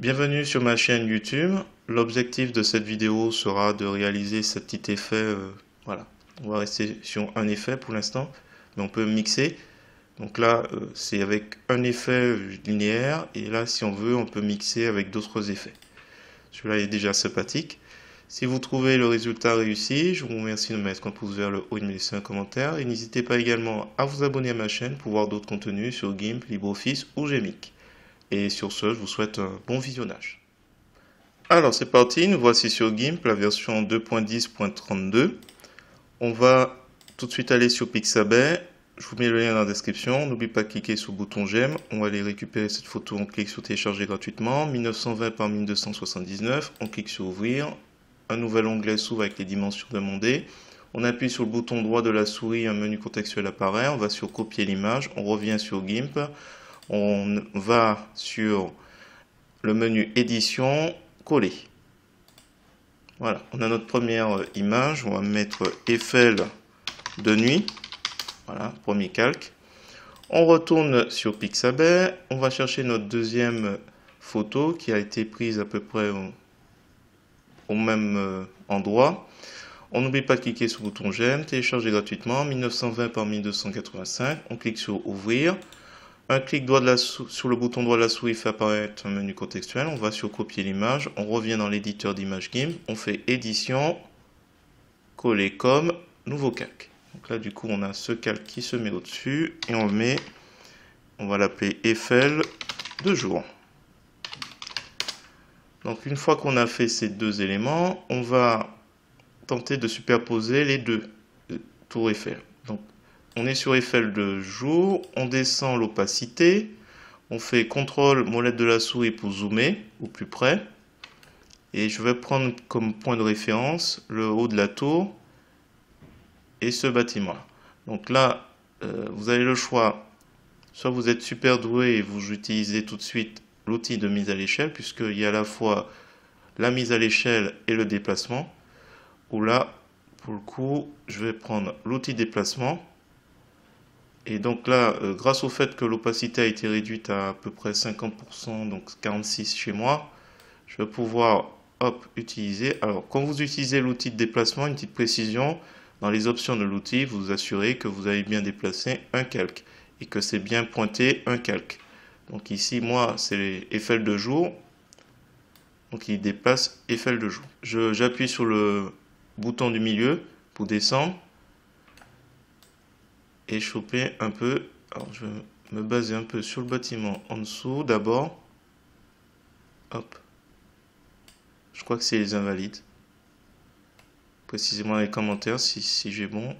Bienvenue sur ma chaîne YouTube. L'objectif de cette vidéo sera de réaliser ce petit effet. Voilà, on va rester sur un effet pour l'instant, mais on peut mixer. Donc là, c'est avec un effet linéaire, et là, si on veut, on peut mixer avec d'autres effets. Celui-là est déjà sympathique. Si vous trouvez le résultat réussi, je vous remercie de mettre un pouce vers le haut et de me laisser un commentaire. Et n'hésitez pas également à vous abonner à ma chaîne pour voir d'autres contenus sur GIMP, LibreOffice ou Gmic. Et sur ce, je vous souhaite un bon visionnage. Alors c'est parti, nous voici sur GIMP, la version 2.10.32. On va tout de suite aller sur Pixabay. Je vous mets le lien dans la description. N'oubliez pas de cliquer sur le bouton j'aime. On va aller récupérer cette photo. On clique sur télécharger gratuitement. 1920 par 1279. On clique sur ouvrir. Un nouvel onglet s'ouvre avec les dimensions demandées. On appuie sur le bouton droit de la souris. Un menu contextuel apparaît. On va sur copier l'image. On revient sur GIMP. On va sur le menu édition, coller. Voilà, on a notre première image. On va mettre Eiffel de nuit. Voilà, premier calque. On retourne sur Pixabay. On va chercher notre deuxième photo qui a été prise à peu près au même endroit. On n'oublie pas de cliquer sur le bouton j'aime, télécharger gratuitement, 1920 par 1285. On clique sur ouvrir. Un clic sur le bouton droit de la souris fait apparaître un menu contextuel. On va sur copier l'image. On revient dans l'éditeur d'image GIMP. On fait édition, coller comme, nouveau calque. Donc là, du coup, on a ce calque qui se met au-dessus. Et on va l'appeler Eiffel de jour. Donc une fois qu'on a fait ces deux éléments, on va tenter de superposer les deux tours Eiffel. Donc on est sur Eiffel de jour, on descend l'opacité, on fait CTRL molette de la souris pour zoomer au plus près. Et je vais prendre comme point de référence le haut de la tour et ce bâtiment. Donc là, vous avez le choix. Soit vous êtes super doué et vous utilisez tout de suite l'outil de mise à l'échelle, puisqu'il y a à la fois la mise à l'échelle et le déplacement. Ou là, pour le coup, je vais prendre l'outil déplacement. Et donc là, grâce au fait que l'opacité a été réduite à peu près 50%, donc 46 chez moi, je vais pouvoir utiliser. Alors, quand vous utilisez l'outil de déplacement, une petite précision, dans les options de l'outil, vous vous assurez que vous avez bien déplacé un calque et que c'est bien pointé un calque. Donc ici, moi, c'est Eiffel de jour. Donc il déplace Eiffel de jour. J'appuie sur le bouton du milieu pour descendre et choper un peu. Alors je vais me baser un peu sur le bâtiment en dessous d'abord. Hop. Je crois que c'est les invalides. Précisément dans les commentaires si j'ai bon.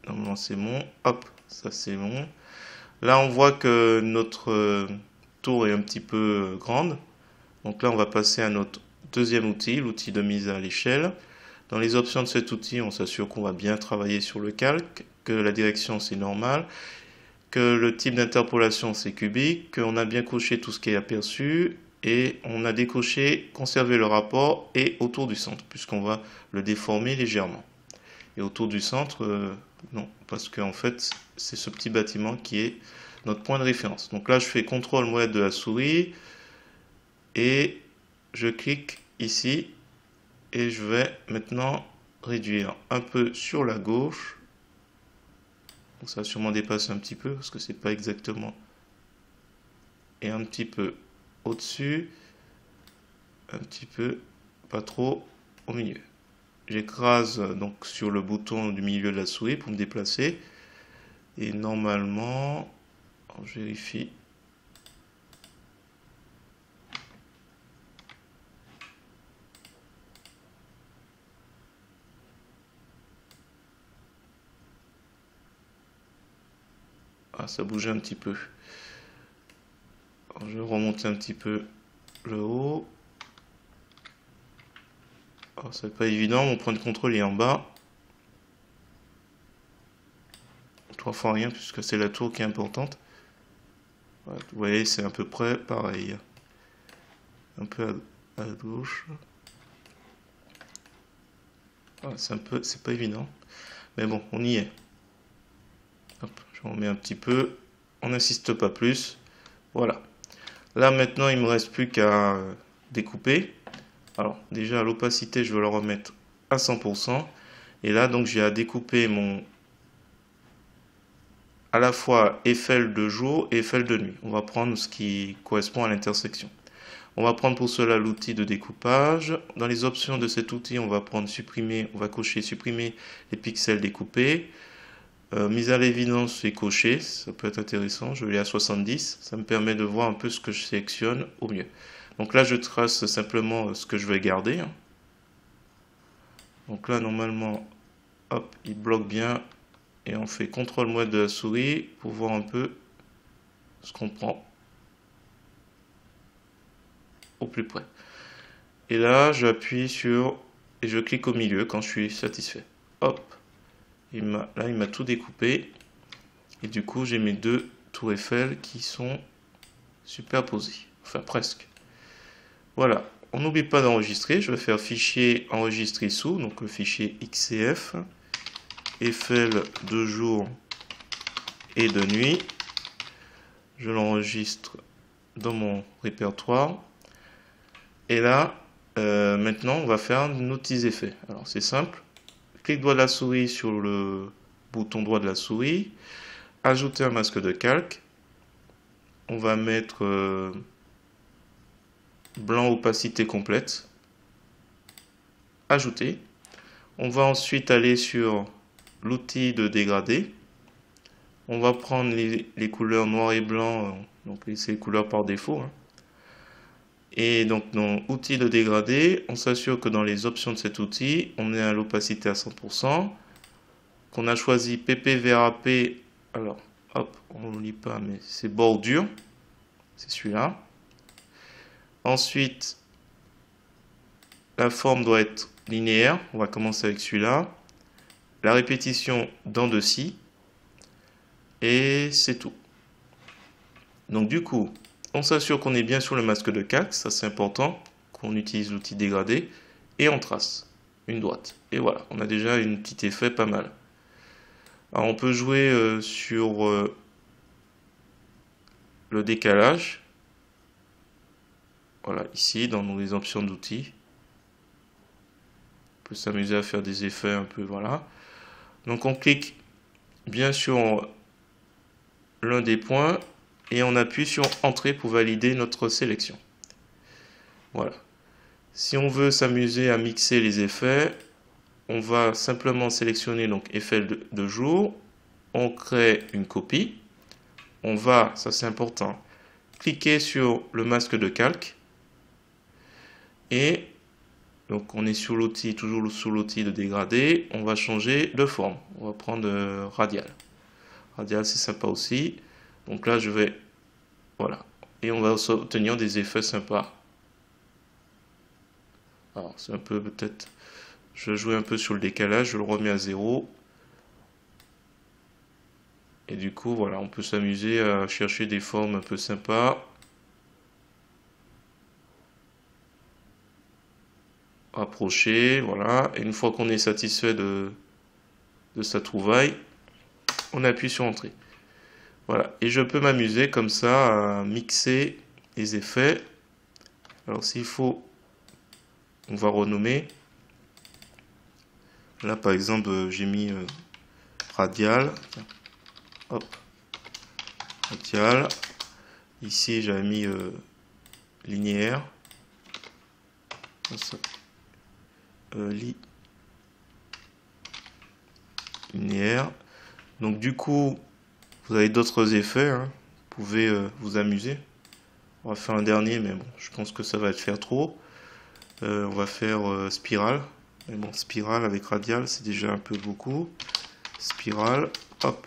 Normalement c'est bon. Hop, ça c'est bon. Là on voit que notre tour est un petit peu grande. Donc là on va passer à notre deuxième outil, l'outil de mise à l'échelle. Dans les options de cet outil, on s'assure qu'on va bien travailler sur le calque, que la direction c'est normal, que le type d'interpolation c'est cubique, qu'on a bien coché tout ce qui est aperçu, et on a décoché conserver le rapport et autour du centre, puisqu'on va le déformer légèrement. Et autour du centre, non, parce qu'en fait, c'est ce petit bâtiment qui est notre point de référence. Donc là, je fais CTRL molette de la souris, et je clique ici, et je vais maintenant réduire un peu sur la gauche. Donc ça va sûrement dépasser un petit peu, parce que c'est pas exactement. Et un petit peu au-dessus, un petit peu, pas trop, au milieu. J'écrase donc sur le bouton du milieu de la souris pour me déplacer. Et normalement, je vérifie. Ah, ça bougeait un petit peu. Alors, je vais remonter un petit peu le haut. Alors, c'est pas évident, mon point de contrôle est en bas. 3 fois rien, puisque c'est la tour qui est importante. Voilà, vous voyez, c'est à peu près pareil. Un peu à gauche. Voilà, c'est pas évident. Mais bon, on y est. Hop, je remets un petit peu. On n'insiste pas plus. Voilà. Là maintenant il me reste plus qu'à découper. Alors déjà l'opacité je vais le remettre à 100%. Et là donc j'ai à découper mon à la fois Eiffel de jour et Eiffel de nuit. On va prendre ce qui correspond à l'intersection. On va prendre pour cela l'outil de découpage. Dans les options de cet outil, on va prendre supprimer, on va cocher supprimer les pixels découpés. Mise à l'évidence, c'est coché, ça peut être intéressant. Je vais à 70, ça me permet de voir un peu ce que je sélectionne au mieux. Donc là, je trace simplement ce que je vais garder. Donc là, normalement, hop, il bloque bien. Et on fait CTRL de la souris pour voir un peu ce qu'on prend au plus près. Et là, j'appuie sur et je clique au milieu quand je suis satisfait. Hop, là il m'a tout découpé. Et du coup, j'ai mes deux tours Eiffel qui sont superposées. Enfin, presque. Voilà. On n'oublie pas d'enregistrer. Je vais faire fichier enregistrer sous. Donc le fichier XCF. Eiffel de jour et de nuit. Je l'enregistre dans mon répertoire. Et là, maintenant, on va faire nos petits effets. Alors, c'est simple. Clic droit de la souris sur le bouton droit de la souris. Ajouter un masque de calque. On va mettre blanc opacité complète. Ajouter. On va ensuite aller sur l'outil de dégradé. On va prendre les couleurs noir et blanc. Donc, c'est les couleurs par défaut. Et donc dans outil de dégradé, on s'assure que dans les options de cet outil, on est à l'opacité à 100%, qu'on a choisi PPVRAP, alors hop, on ne lit pas mais c'est bordure, c'est celui-là. Ensuite, la forme doit être linéaire, on va commencer avec celui-là. La répétition dents de scie, et c'est tout. Donc du coup, on s'assure qu'on est bien sur le masque de calque, ça c'est important, qu'on utilise l'outil dégradé, et on trace une droite. Et voilà, on a déjà un petit effet pas mal. Alors on peut jouer sur le décalage, voilà, ici dans les options d'outils. On peut s'amuser à faire des effets un peu, voilà. Donc on clique bien sur l'un des points, et on appuie sur Entrée pour valider notre sélection. Voilà. Si on veut s'amuser à mixer les effets, on va simplement sélectionner donc effet de jour, on crée une copie, on va, ça c'est important, cliquer sur le masque de calque, et donc on est sur l'outil, toujours sous l'outil de dégradé, on va changer de forme, on va prendre radial. Radial c'est sympa aussi, donc là je vais, voilà, et on va obtenir des effets sympas. Alors c'est un peu peut-être, je vais jouer un peu sur le décalage, je le remets à 0. Et du coup voilà, on peut s'amuser à chercher des formes un peu sympas. Approcher, voilà. Et une fois qu'on est satisfait de sa trouvaille, on appuie sur Entrée. Voilà. Et je peux m'amuser comme ça à mixer les effets. Alors s'il faut, on va renommer. Là par exemple, j'ai mis radial. Hop. Radial. Ici j'avais mis linéaire. Linéaire. Donc du coup, vous avez d'autres effets, hein. Vous pouvez vous amuser. On va faire un dernier, mais bon, je pense que ça va être faire trop. On va faire spirale. Mais bon, spirale avec radial, c'est déjà un peu beaucoup. Spirale, hop.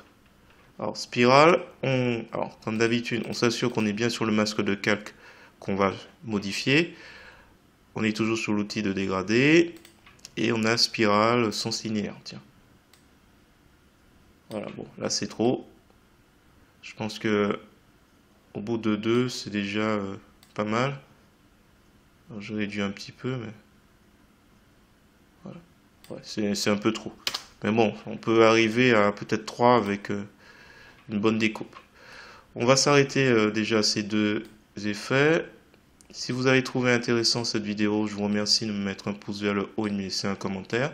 Alors spirale, alors comme d'habitude, on s'assure qu'on est bien sur le masque de calque qu'on va modifier. On est toujours sur l'outil de dégradé. Et on a spirale sens linéaire, tiens. Voilà, bon, là c'est trop. Je pense que au bout de 2, c'est déjà pas mal. Je réduis un petit peu, mais voilà. Ouais, c'est un peu trop. Mais bon, on peut arriver à peut-être 3 avec une bonne découpe. On va s'arrêter déjà à ces deux effets. Si vous avez trouvé intéressant cette vidéo, je vous remercie de me mettre un pouce vers le haut et de me laisser un commentaire.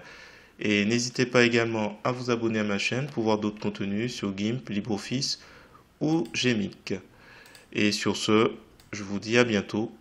Et n'hésitez pas également à vous abonner à ma chaîne pour voir d'autres contenus sur GIMP, LibreOffice ou Gmic. Et sur ce, je vous dis à bientôt